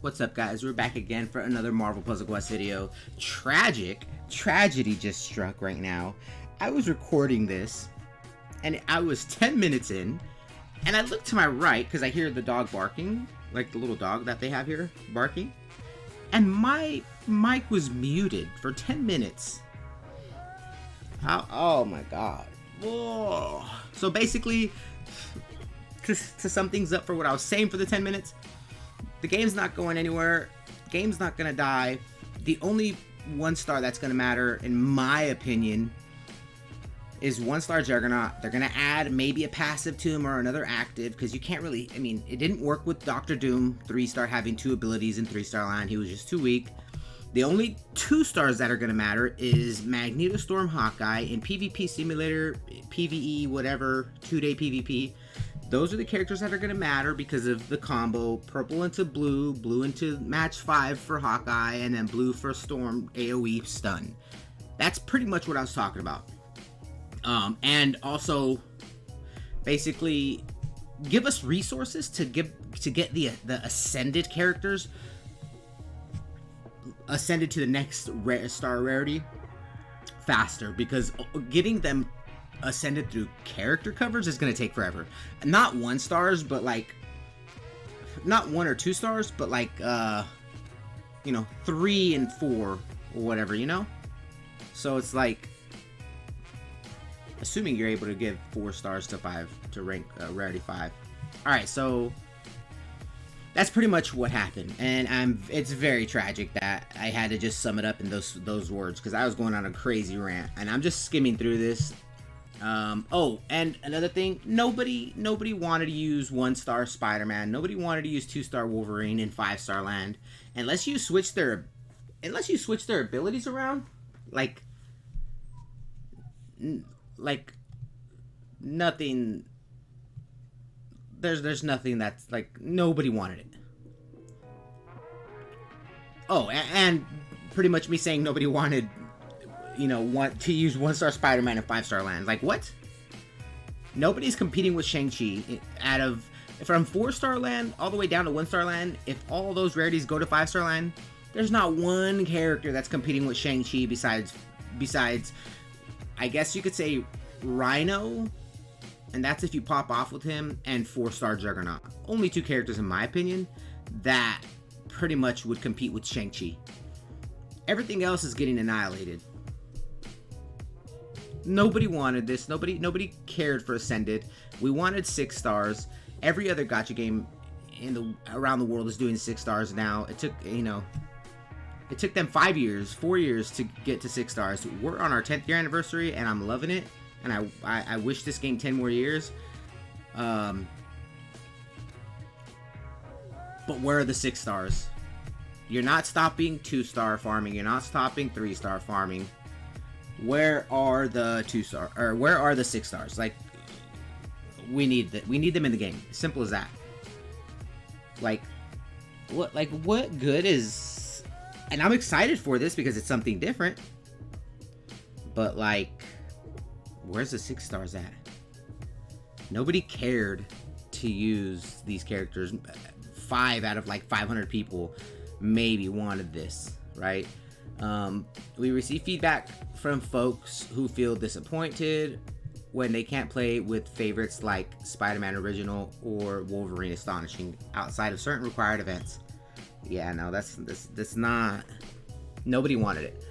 What's up, guys? We're back again for another Marvel Puzzle Quest video. Tragedy just struck right now. I was recording this, and I was 10 minutes in, and I looked to my right, because I hear the dog barking, like the little dog that they have here, barking, and my mic was muted for 10 minutes. Oh my god. Whoa. So basically, to sum things up for what I was saying for the 10 minutes, the game's not going anywhere. The game's not going to die. The only 1-star that's going to matter, in my opinion, is 1-star Juggernaut. They're going to add maybe a passive to him or another active, because you can't really, I mean, it didn't work with Dr. Doom, 3-star, having 2 abilities in 3-star line. He was just too weak. The only 2-stars that are going to matter is Magneto Storm Hawkeye in PvP Simulator, PvE, whatever, 2-day PvP. Those are the characters that are going to matter because of the combo. Purple into blue, blue into match 5 for Hawkeye, and then blue for Storm AoE stun. That's pretty much what I was talking about. And also, basically, give us resources to get the ascended characters ascended to the next star rarity faster, because getting them ascended through character covers is going to take forever. Not 1-stars, but like, not 1 or 2 stars, but like, you know, 3 and 4 or whatever, you know? So it's like, assuming you're able to give 4 stars to 5 to rank rarity 5. Alright, so that's pretty much what happened, and it's very tragic that I had to just sum it up in those words, because I was going on a crazy rant, and I'm just skimming through this. Oh, and another thing, nobody wanted to use 1-star Spider-Man. Nobody wanted to use 2-star Wolverine in 5-star land, unless you switch their abilities around, like nothing. There's nothing that's like, nobody wanted it. Oh, and pretty much me saying nobody wanted, you know, want to use 1-star Spider-Man in 5-star land. Like, what? Nobody's competing with Shang-Chi from 4-star land all the way down to 1-star land. If all those rarities go to 5-star land, there's not one character that's competing with Shang-Chi besides, I guess you could say, Rhino, and that's if you pop off with him, and 4-star Juggernaut. Only 2 characters, in my opinion, that pretty much would compete with Shang-Chi. Everything else is getting annihilated. Nobody wanted this. Nobody cared for Ascended. We wanted 6 stars. Every other gacha game around the world is doing 6 stars now. It took, you know, it took them 4 years to get to 6 stars. We're on our 10th year anniversary, and I'm loving it. And I wish this game 10 more years. But where are the 6 stars? You're not stopping 2-star farming. You're not stopping 3-star farming. Where are the 2-star, or where are the 6 stars? Like, we need them in the game. Simple as that. Like what good is? And I'm excited for this because it's something different. But like, where's the 6 stars at? Nobody cared to use these characters. 5 out of like 500 people maybe wanted this, right? We receive feedback from folks who feel disappointed when they can't play with favorites like Spider-Man Original or Wolverine Astonishing outside of certain required events. Yeah, no, that's not. Nobody wanted it.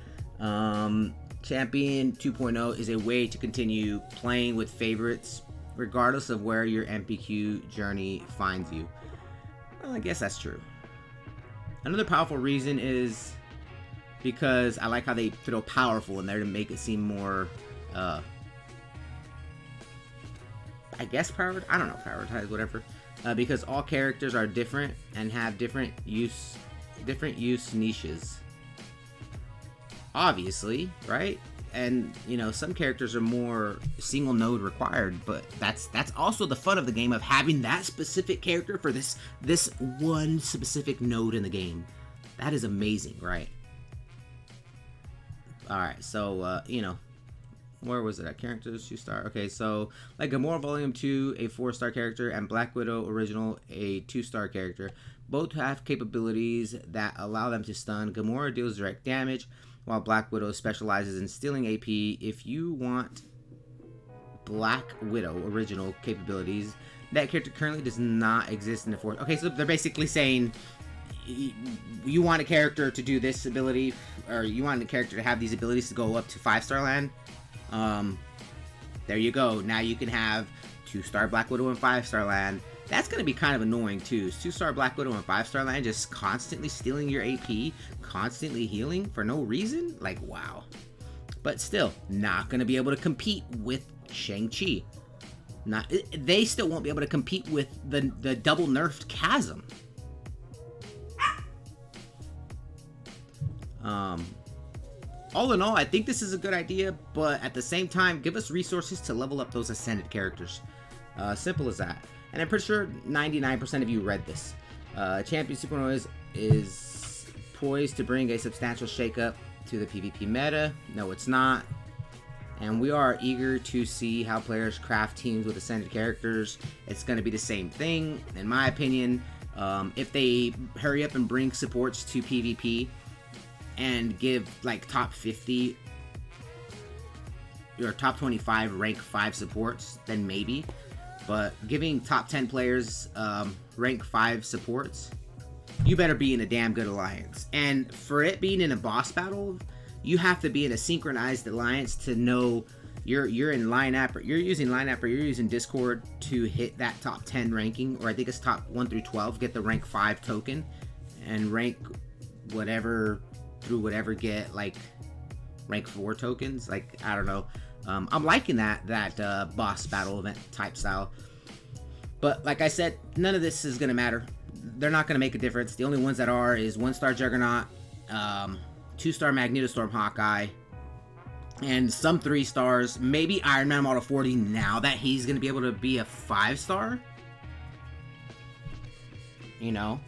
Champion 2.0 is a way to continue playing with favorites regardless of where your MPQ journey finds you. Well, I guess that's true. Another powerful reason is because I like how they throw powerful in there to make it seem more, I guess I don't know, prioritized, whatever. Because all characters are different and have different use niches. Obviously, right? And, you know, some characters are more single node required, but that's also the fun of the game, of having that specific character for this one specific node in the game. That is amazing, right? Alright, so, you know, where was it at? Characters 2-star. Okay, so like Gamora Volume 2, a 4-star character, and Black Widow Original, a 2-star character. Both have capabilities that allow them to stun. Gamora deals direct damage, while Black Widow specializes in stealing AP. If you want Black Widow Original capabilities, that character currently does not exist in the force. Okay, so they're basically saying you want a character to do this ability, or you want the character to have these abilities to go up to 5-star land. There you go. Now you can have 2-star Black Widow and 5-star land. That's going to be kind of annoying too. 2-star Black Widow and 5-star land just constantly stealing your AP, constantly healing for no reason. Like, wow. But still, not going to be able to compete with Shang-Chi. They still won't be able to compete with the double nerfed Chasm. All in all, I think this is a good idea, but at the same time, give us resources to level up those Ascended characters. Simple as that. And I'm pretty sure 99% of you read this. Champions 2.0 is poised to bring a substantial shakeup to the PvP meta. No, it's not. And we are eager to see how players craft teams with Ascended characters. It's going to be the same thing, in my opinion. If they hurry up and bring supports to PvP and give like top 50 or top 25 rank 5 supports, then maybe. But giving top 10 players rank 5 supports, you better be in a damn good alliance. And for it being in a boss battle, you have to be in a synchronized alliance to know you're in line app, or you're using line app, or you're using Discord to hit that top 10 ranking, or I think it's top 1 through 12, get the rank 5 token, and rank whatever through whatever get like rank 4 tokens. Like, I don't know. I'm liking that boss battle event type style. But like I said, none of this is gonna matter. They're not gonna make a difference. The only ones that are is 1-star Juggernaut, 2-star Magnetostorm Hawkeye, and some 3 stars. Maybe Iron Man Model 40 now that he's gonna be able to be a 5-star. You know?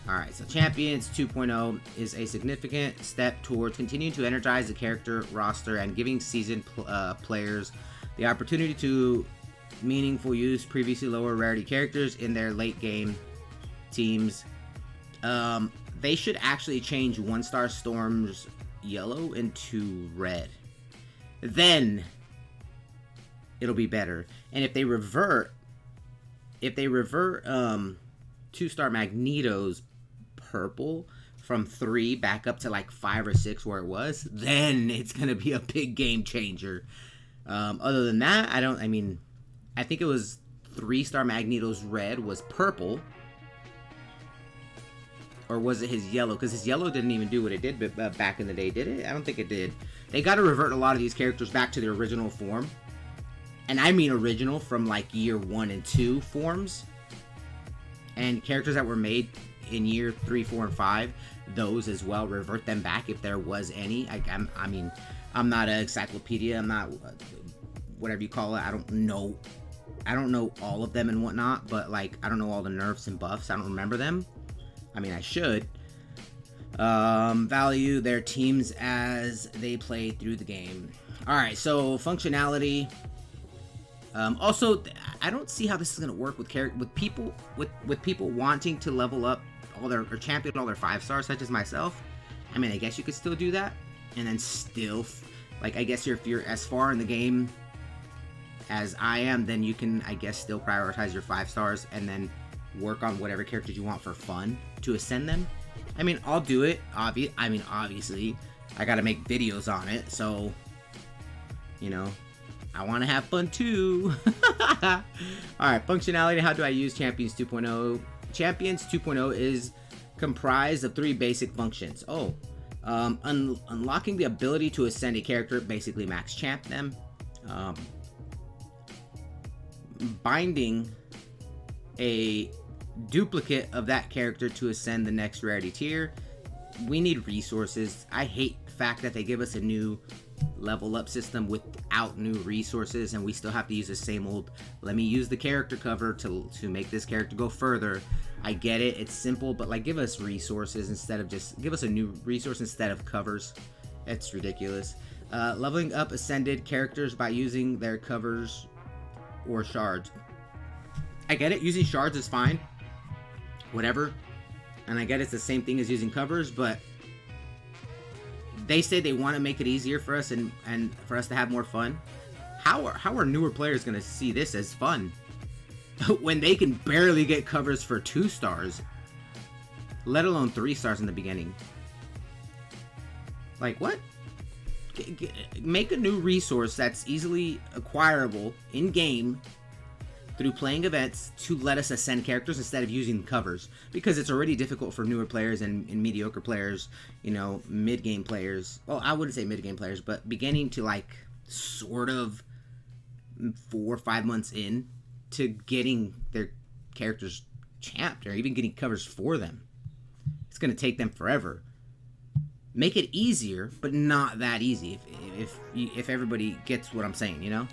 Alright, so Champions 2.0 is a significant step towards continuing to energize the character roster and giving seasoned players the opportunity to meaningful use previously lower rarity characters in their late game teams. They should actually change 1-star Storm's yellow into red. Then it'll be better. And if they revert 2-star Magneto's purple from 3 back up to like 5 or 6 where it was, then it's gonna be a big game changer. Other than that, I think it was 3-star Magneto's red was purple, or was it his yellow? Because his yellow didn't even do what it did back in the day, did it? I don't think it did. They got to revert a lot of these characters back to their original form, and I mean original from like year 1 and 2 forms. And characters that were made in year 3, 4, and 5, those as well, revert them back if there was any. I'm not an encyclopedia. I'm not whatever you call it. I don't know all of them and whatnot, but like I don't know all the nerfs and buffs. I don't remember them. I mean, I should. Value their teams as they play through the game. All right, so functionality. Also, I don't see how this is gonna work with people wanting to level up or champion all their 5 stars, such as myself. I mean, I guess you could still do that, and then still, like, I guess if you're as far in the game as I am, then you can, I guess, still prioritize your 5 stars and then work on whatever characters you want for fun to ascend them. I mean, I'll do it. Obviously, I gotta make videos on it, so you know. I want to have fun too. Alright, functionality. How do I use Champions 2.0? Champions 2.0 is comprised of 3 basic functions. Unlocking the ability to ascend a character, basically max champ them. Binding a duplicate of that character to ascend the next rarity tier. We need resources. I hate the fact that they give us a new level up system without without new resources, and we still have to use the same old, let me use the character cover to make this character go further. I get it, it's simple, but like, give us resources instead of just, give us a new resource instead of covers. It's ridiculous. Leveling up ascended characters by using their covers or shards. I get it, using shards is fine, whatever, and I get it's the same thing as using covers, but they say they want to make it easier for us and for us to have more fun. How are newer players going to see this as fun when they can barely get covers for 2 stars, let alone 3 stars in the beginning? Like, what? Make a new resource that's easily acquirable in game through playing events to let us ascend characters instead of using covers, because it's already difficult for newer players and mediocre players, you know, mid-game players. Well, I wouldn't say mid-game players, but beginning to like sort of 4 or 5 months in to getting their characters champed or even getting covers for them. It's going to take them forever. Make it easier, but not that easy if everybody gets what I'm saying, you know?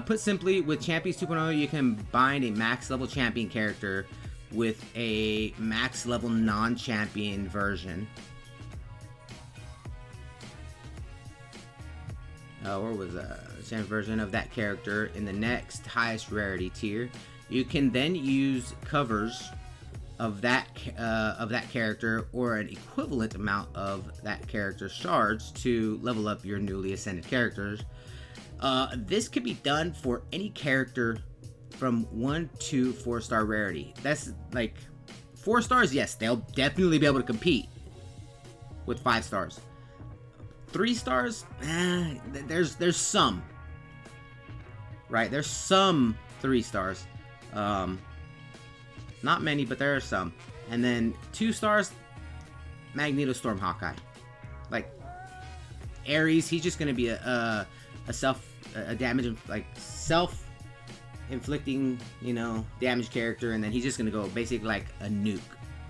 Put simply, with Champions 2.0, you can bind a max level champion character with a max level non-champion version. Or with a champion version of that character in the next highest rarity tier. You can then use covers of that character or an equivalent amount of that character's shards to level up your newly ascended characters. This could be done for any character from 1 to 4 star rarity. That's like 4 stars, yes, they'll definitely be able to compete with 5 stars. 3 stars, there's some, right? There's some 3 stars. Not many, but there are some. And then 2 stars, Magneto, Storm, Hawkeye. Like Ares, he's just gonna be a self-inflicting, you know, damage character, and then he's just gonna go basically like a nuke,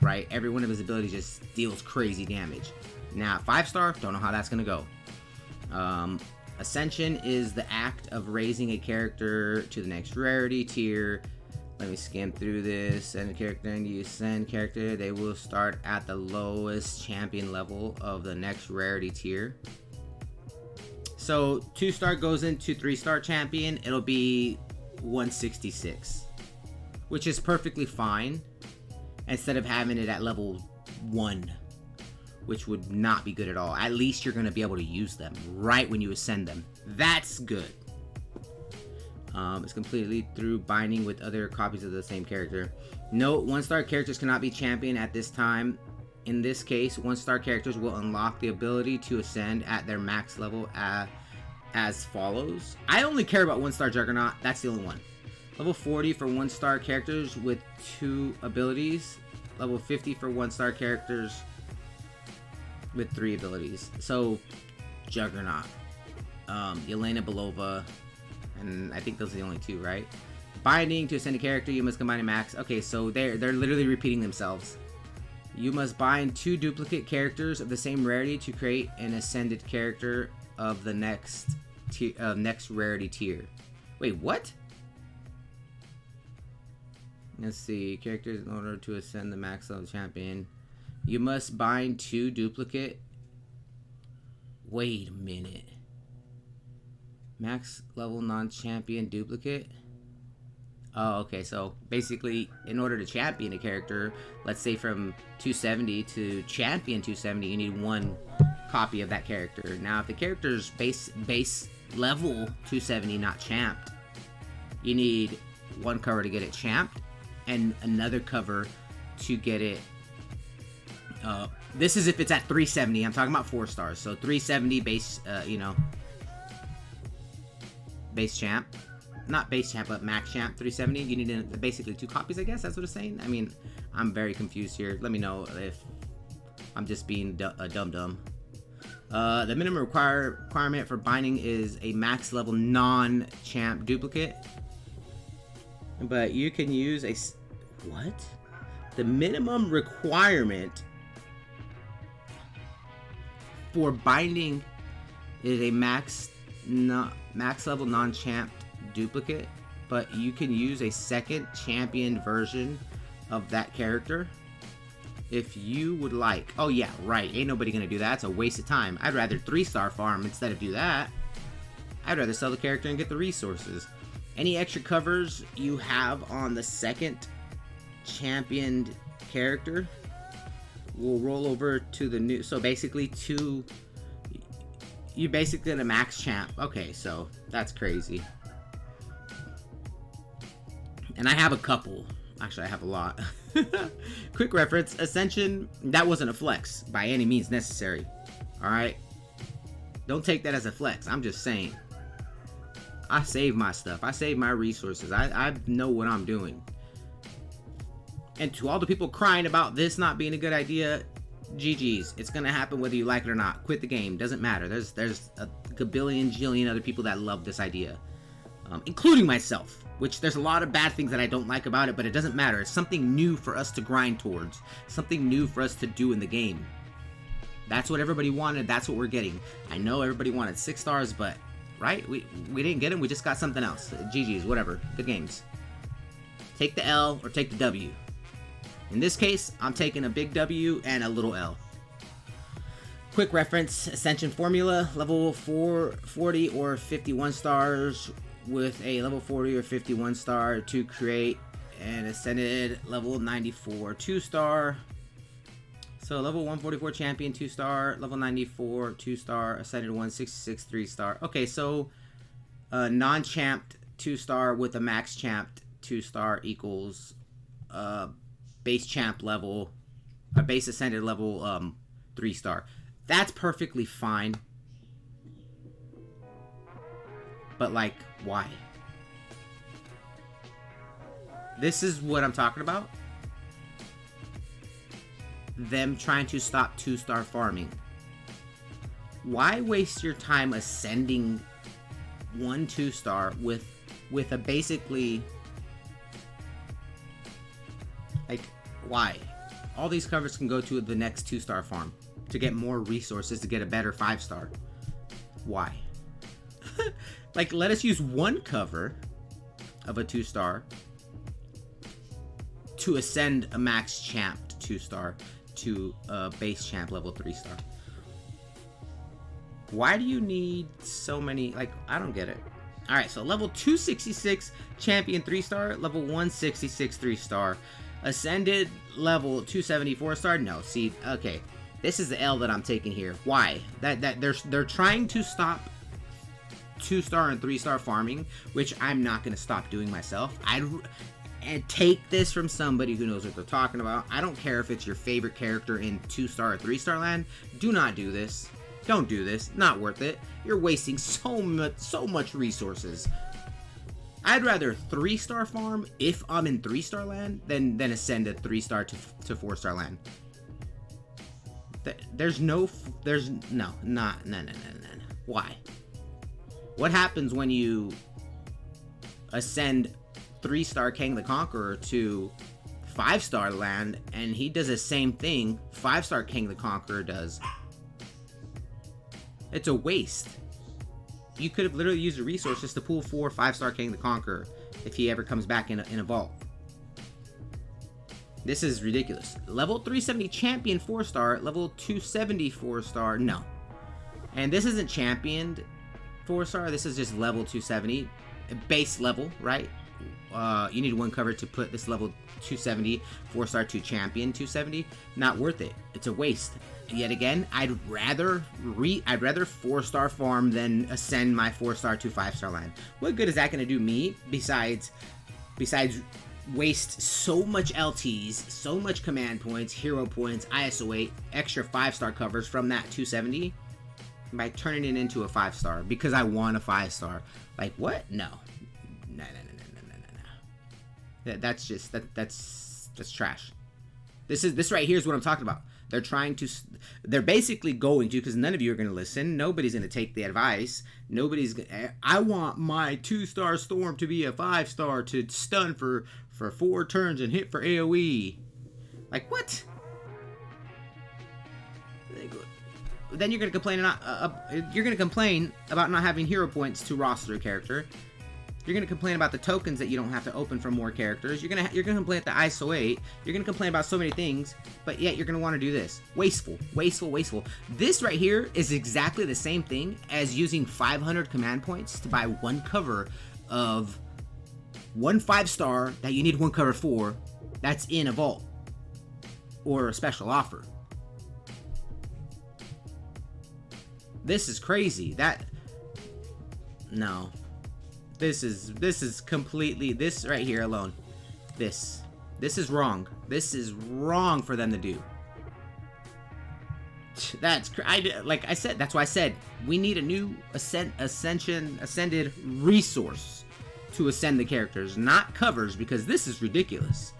right? Every one of his abilities just deals crazy damage. Now 5 star, don't know how that's gonna go. Ascension is the act of raising a character to the next rarity tier. Let me skim through this. Send a character and you send character, they will start at the lowest champion level of the next rarity tier. So 2 star goes into 3 star champion, it'll be 166, which is perfectly fine, instead of having it at level 1, which would not be good at all. At least you're going to be able to use them right when you ascend them. That's good. It's completely through binding with other copies of the same character. Note, 1 star characters cannot be champion at this time. In this case, 1 star characters will unlock the ability to ascend at their max level as follows. I only care about 1 star Juggernaut, that's the only one. Level 40 for 1 star characters with 2 abilities. Level 50 for 1 star characters with 3 abilities. So, Juggernaut, Yelena Belova, and I think those are the only 2, right? Binding to ascend a character, you must combine a max. Okay, so they're literally repeating themselves. You must bind 2 duplicate characters of the same rarity to create an ascended character of the next rarity tier. Wait, what? Let's see. Characters in order to ascend the max level champion. You must bind 2 duplicate. Wait a minute. Max level non-champion duplicate? Oh, okay, so basically, in order to champion a character, let's say from 270 to champion 270, you need 1 copy of that character. Now, if the character's base level 270, not champed, you need 1 cover to get it champed, and another cover to get it. This is if it's at 370. I'm talking about 4 stars. So 370 base, base champ. Not base champ, but max champ 370. You need basically 2 copies, I guess. That's what it's saying. I mean, I'm very confused here. Let me know if I'm just being a dum-dum. The minimum requirement for binding is a max level non-champ duplicate. But you can use a... What? The minimum requirement for binding is a max max level non-champ duplicate, but you can use a second champion version of that character if you would like. Oh yeah, right. Ain't nobody gonna do that. It's a waste of time. I'd rather 3-star farm instead of do that. I'd rather sell the character and get the resources. Any extra covers you have on the second championed character will roll over to the new. So basically, you're basically in a max champ. Okay, so that's crazy. And I have a couple. Actually, I have a lot. Quick reference, Ascension, that wasn't a flex by any means necessary. Alright? Don't take that as a flex. I'm just saying. I save my stuff. I save my resources. I know what I'm doing. And to all the people crying about this not being a good idea, GG's. It's gonna happen whether you like it or not. Quit the game. Doesn't matter. There's a gabillion, jillion other people that love this idea. Including myself. Which there's a lot of bad things that I don't like about it, but it doesn't matter. It's something new for us to grind towards. Something new for us to do in the game. That's what everybody wanted. That's what we're getting. I know everybody wanted 6 stars, but, right? We didn't get them. We just got something else. GG's, whatever. Good games. Take the L or take the W. In this case, I'm taking a big W and a little L. Quick reference, Ascension formula, level 40 or 51 stars with a level 40 or 51 star to create an ascended level 94 2-star. So level 144 champion 2-star, level 94 2-star, ascended 166 3-star. Okay, so non-champed 2-star with a max champed 2-star equals base champ level, base ascended level 3-star. That's perfectly fine. But like, why? This is what I'm talking about. Them trying to stop 2-star farming. Why waste your time ascending 1 2-star with a basically, like, why? All these covers can go to the next 2-star farm to get more resources to get a better 5-star. Why? Like, let us use one cover of a 2-star to ascend a max champed 2-star to a base champ level 3-star. Why do you need so many? Like, I don't get it. Alright, so level 266 champion 3-star, level 166 3-star, ascended level 274 star. No, see, okay, this is the L that I'm taking here. Why? That they're trying to stop 2-star and 3-star farming, which I'm not going to stop doing myself. And take this from somebody who knows what they're talking about. I don't care if it's your favorite character in 2-star or 3-star land. Do not do this. Don't do this. Not worth it. You're wasting so much resources. I'd rather 3-star farm if I'm in 3-star land than ascend a 3-star to 4-star land. No. Why? What happens when you ascend 3-star King the Conqueror to 5-star land and he does the same thing 5-star King the Conqueror does? It's a waste. You could have literally used the resources to pull 4 5-star King the Conqueror if he ever comes back in a vault. This is ridiculous. Level 370 champion 4-star, level 270 4-star, no. And this isn't championed 4-star, this is just level 270. Base level, right? You need one cover to put this level 270 4-star to champion 270. Not worth it. It's a waste. Yet again, I'd rather 4-star farm than ascend my 4-star to 5-star land. What good is that going to do me besides waste so much LTs, so much command points, hero points, ISO 8, extra 5-star covers from that 270 by turning it into a 5-star because I want a 5-star. Like, what? No. No. That's trash. This right here is what I'm talking about. They're basically going to, because none of you are going to listen. Nobody's going to take the advice. I want my 2-star Storm to be a 5-star to stun for 4 turns and hit for AoE. Like, what? then you're gonna complain about not having hero points to roster a character. You're gonna complain about the tokens that you don't have to open for more characters. You're gonna complain at the ISO 8. You're gonna complain about so many things, but yet you're gonna want to do this. Wasteful, wasteful, wasteful. This right here is exactly the same thing as using 500 command points to buy one cover of one 5-star that you need one cover for. That's in a vault or a special offer. This is crazy. No. This is completely, this right here alone. This is wrong. This is wrong for them to do. Like I said, that's why I said we need a new ascended resource to ascend the characters, not covers, because this is ridiculous.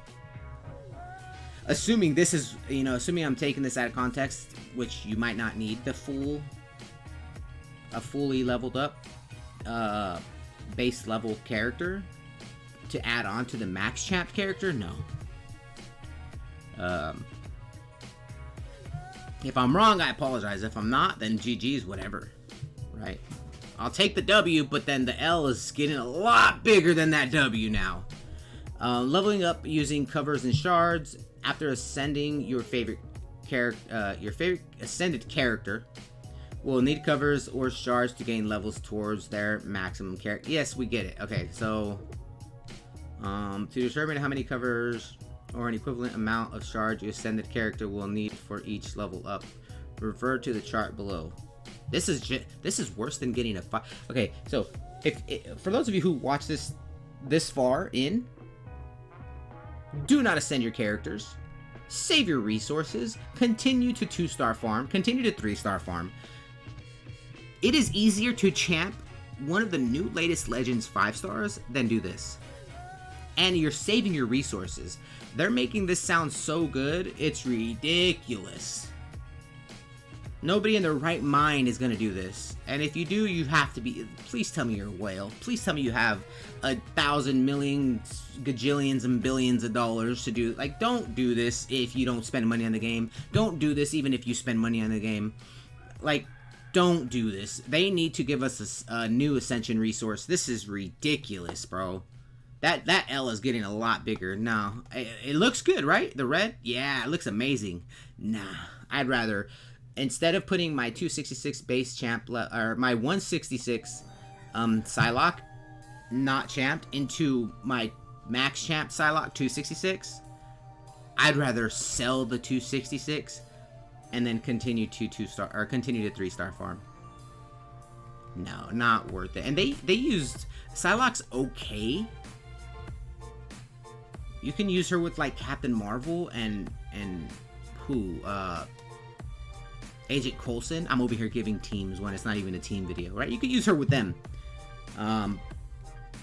Assuming this is, assuming I'm taking this out of context, which you might not need a fully leveled up base level character to add on to the max champ character. No. If I'm wrong, I apologize. If I'm not, then GG's, whatever. Right? I'll take the W, but then the L is getting a lot bigger than that W now. Leveling up using covers and shards after ascending your favorite ascended character will need covers or shards to gain levels towards their maximum character. Yes, we get it. Okay, so to determine how many covers or an equivalent amount of shards your ascended character will need for each level up, refer to the chart below. This is worse than getting a 5. Okay, so if for those of you who watch this far in, do not ascend your characters. Save your resources. Continue to 2-star farm. Continue to 3-star farm. It is easier to champ one of the new latest Legends 5-stars than do this. And you're saving your resources. They're making this sound so good, it's ridiculous. Nobody in their right mind is going to do this. And if you do, you have to be... Please tell me you're a whale. Please tell me you have 1,000 million gajillions and billions of dollars to do... Like, don't do this if you don't spend money on the game. Don't do this even if you spend money on the game. Like, don't do this. They need to give us a new Ascension resource. This is ridiculous, bro. That L is getting a lot bigger. No, it looks good, right? The red? Yeah, it looks amazing. Nah, I'd rather... Instead of putting my 266 base champ, or my 166 Psylocke not champed into my max champ Psylocke 266, I'd rather sell the 266 and then continue to 2-star or continue to 3-star farm. No, not worth it. And they used Psylocke's okay. You can use her with like Captain Marvel and who Agent Coulson. I'm over here giving teams when it's not even a team video, right? You could use her with them.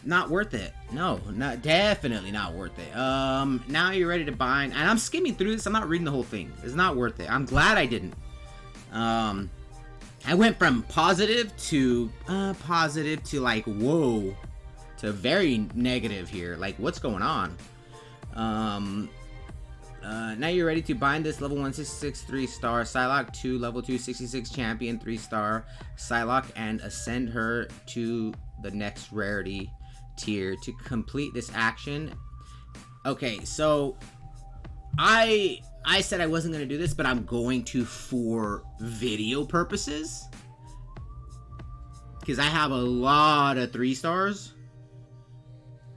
Not worth it. No, definitely not worth it. Now you're ready to bind, and I'm skimming through this. I'm not reading the whole thing. It's not worth it. I'm glad I didn't. I went from positive to like, whoa, to very negative here. Like, what's going on? Now you're ready to bind this level 166 3-star Psylocke to level 266 champion 3-star Psylocke and ascend her to the next rarity tier to complete this action. Okay, so I said I wasn't going to do this, but I'm going to for video purposes, because I have a lot of 3-stars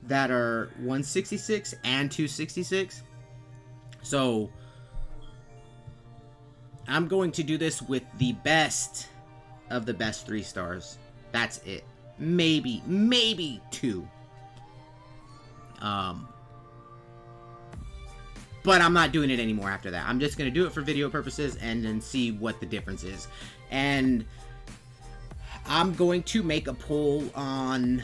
that are 166 and 266. So I'm going to do this with the best of the best 3-stars. That's it. Maybe 2. But I'm not doing it anymore after that. I'm just going to do it for video purposes and then see what the difference is. And I'm going to make a poll on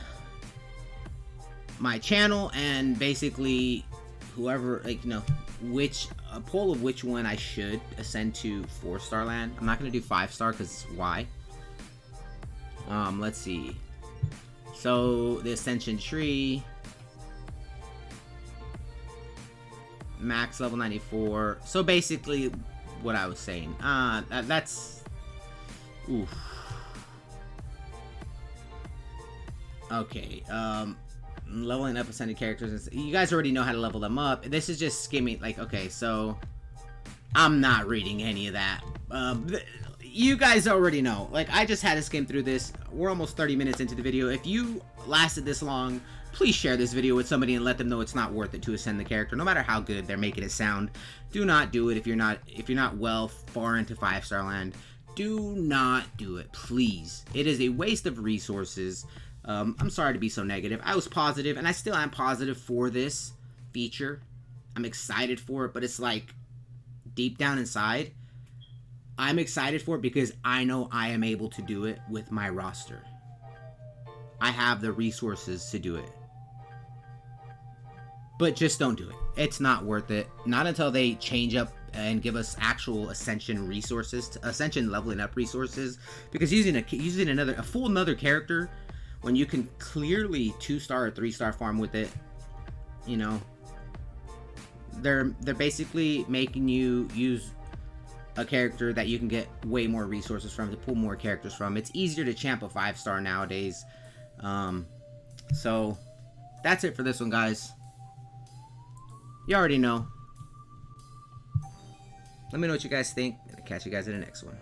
my channel and basically whoever, like, a poll of which one I should ascend to 4-star land. I'm not going to do 5-star because why? Let's see. So the Ascension tree, max level 94. So basically what I was saying, that's Oof. Okay, leveling up ascended characters. You guys already know how to level them up. This is just skimming, like, okay, so I'm not reading any of that. You guys already know. Like, I just had to skim through this. We're almost 30 minutes into the video. If you lasted this long, please share this video with somebody and let them know it's not worth it to ascend the character, no matter how good they're making it sound. Do not do it if you're not well far into 5-star land. Do not do it, please. It is a waste of resources. I'm sorry to be so negative. I was positive, and I still am positive for this feature. I'm excited for it, but it's like, deep down inside, I'm excited for it because I know I am able to do it with my roster. I have the resources to do it. But just don't do it. It's not worth it. Not until they change up and give us actual Ascension resources, Ascension leveling up resources. Because using a full another character, when you can clearly 2-star or 3-star farm with it, you know, they're basically making you use a character that you can get way more resources from, to pull more characters from. It's easier to champ a 5-star nowadays. So that's it for this one, guys. You already know. Let me know what you guys think, and I'll catch you guys in the next one.